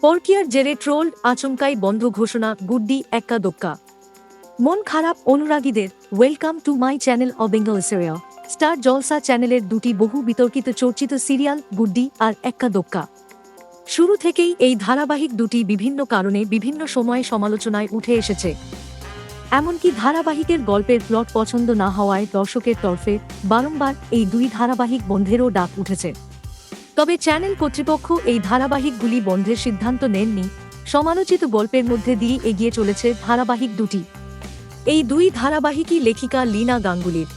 পরকীয়ার জেরে ট্রোল আচমকাই বন্ধ ঘোষণা গুড্ডি এক্কা দোক্কা। মন খারাপ অনুরাগীদের। ওয়েলকাম টু মাই চ্যানেল অ বেঙ্গল সিরিয়াল। স্টার জলসা চ্যানেলের দুটি বহু বিতর্কিত চর্চিত সিরিয়াল গুড্ডি আর এক্কা দোক্কা। শুরু থেকেই এই ধারাবাহিক দুটি বিভিন্ন কারণে বিভিন্ন সময়ে সমালোচনায় উঠে এসেছে। এমনকি ধারাবাহিকের গল্পের প্লট পছন্দ না হওয়ায় দর্শকের তরফে বারংবার এই দুই ধারাবাহিক বন্ধেরও ডাক উঠেছে। তবে চ্যানেল কর্তৃপক্ষ এই ধারাবাহিকগুলি বন্ধের সিদ্ধান্ত নেননি। সমালোচিত গল্পের মধ্যে দিয়ে এগিয়ে চলেছে ধারাবাহিক দুটি। এই দুই ধারাবাহিকই লেখিকা লীনা গাঙ্গুলির,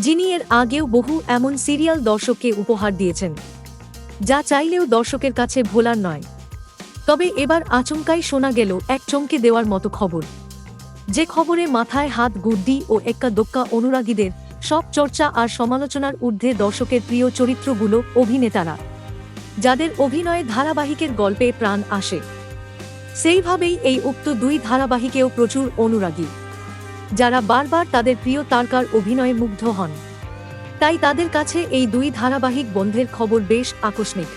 যিনি এর আগেও বহু এমন সিরিয়াল দর্শককে উপহার দিয়েছেন, যা চাইলেও দর্শকের কাছে ভোলার নয়। তবে এবার আচমকাই শোনা গেল এক চমকে দেওয়ার মতো খবর, যে খবরে মাথায় হাত গুড্ডি ও এক্কা দোক্কা অনুরাগীদের। সব চর্চা আর সমালোচনার ঊর্ধ্বে দর্শকের প্রিয় চরিত্রগুলো অভিনেতারা, যাদের অভিনয়ে ধারাবাহিকের গল্পে প্রাণ আসে। সেইভাবেই এই উক্ত দুই ধারাবাহিকেও প্রচুর অনুরাগী, যারা বারবার তাদের প্রিয় তারকার অভিনয়ে মুগ্ধ হন। তাই তাদের কাছে এই দুই ধারাবাহিক বন্ধের খবর বেশ আকস্মিক।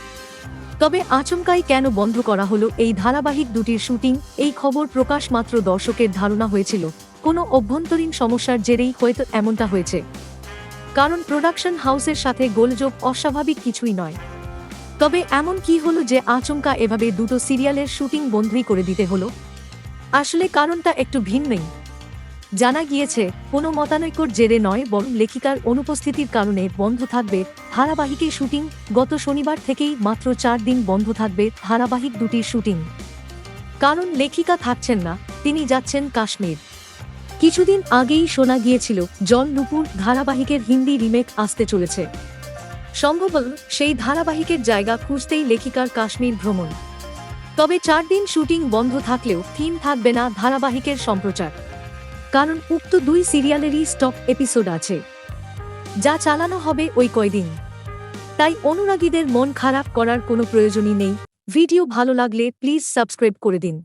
তবে আচমকাই কেন বন্ধ করা হলো এই ধারাবাহিক দুটির শুটিং, এই খবর প্রকাশ মাত্র দর্শকের ধারণা হয়েছিল কোনো অভ্যন্তরীণ সমস্যার জেরেই হয়তো এমনটা হয়েছে। কারণ প্রোডাকশন হাউসের সাথে গোলযোগ অস্বাভাবিক কিছুই নয়। তবে এমন কি হলো যে আচমকা এভাবে দুটো সিরিয়ালের শুটিং বন্ধই করে দিতে হলো? আসলে কারণটা একটু ভিন্নই। জানা গিয়েছে কোনো মতানৈক্যর জেরে নয়, বরং লেখিকার অনুপস্থিতির কারণে বন্ধ থাকবে ধারাবাহিকের শুটিং। গত শনিবার থেকেই মাত্র 4 দিন বন্ধ থাকবে ধারাবাহিক দুটির শুটিং। কারণ লেখিকা থাকছেন না, তিনি যাচ্ছেন কাশ্মীর। কিছুদিন আগেই শোনা গিয়েছিল জল নুপুর ধারাবাহিকের হিন্দি রিমেক আসতে চলেছে। সম্ভবত সেই ধারাবাহিকের জায়গা খুঁজতেই লেখিকার কাশ্মীর ভ্রমণ। তবে 4 দিন শুটিং বন্ধ থাকলেও থিম থাকবে না ধারাবাহিকের সম্প্রচার। কারণ উক্ত দুই সিরিয়ালেরই স্টক এপিসোড আছে, যা চালানো হবে ওই কয়দিন। তাই অনুরাগীদের মন খারাপ করার কোনো প্রয়োজনই নেই। ভিডিও ভালো লাগলে প্লিজ সাবস্ক্রাইব করে দিন।